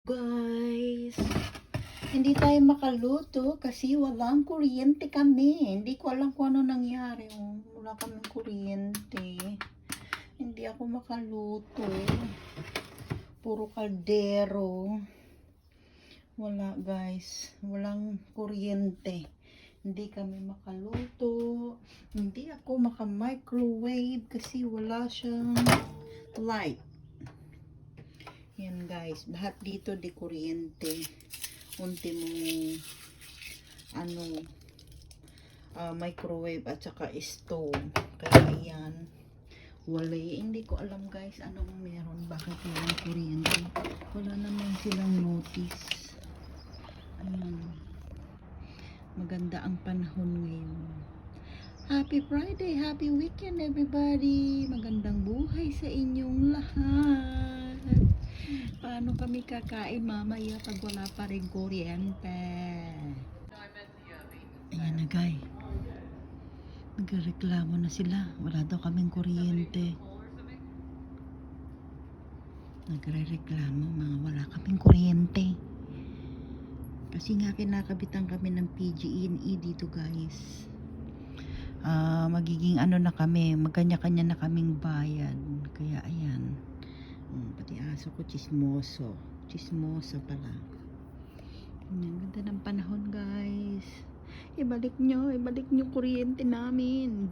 Guys, hindi tayo makaluto kasi walang kuryente kami. Hindi ko alam kung ano nangyari. Wala kaming kuryente. Hindi ako makaluto. Puro kaldero. Wala guys. Walang kuryente. Hindi kami makaluto. Hindi ako maka-microwave kasi wala siyang light. Yan guys, lahat dito di kuryente. Unti mong microwave at saka stove. Kaya yan, wala. Hindi ko alam guys anong meron, bakit walang kuryente. Wala naman silang notice. Ayan, maganda ang panahon ngayon. Happy Friday, happy weekend everybody. Magandang buhay sa inyong lahat. Paano kami kakain mamaya pag wala pa rin kuryente? Ayan na guys. Nagreklamo na sila. Wala daw kaming kuryente. Nagre-reklamo mga wala kaming kuryente. Kasi nga kinakabitan kami ng PG&E dito guys. Magiging ano na kami, magkanya-kanya na kaming bayad. Kaya ayan. Pati aso ko chismoso pala. Ang ganda ng panahon guys. Ibalik nyo kuryente namin.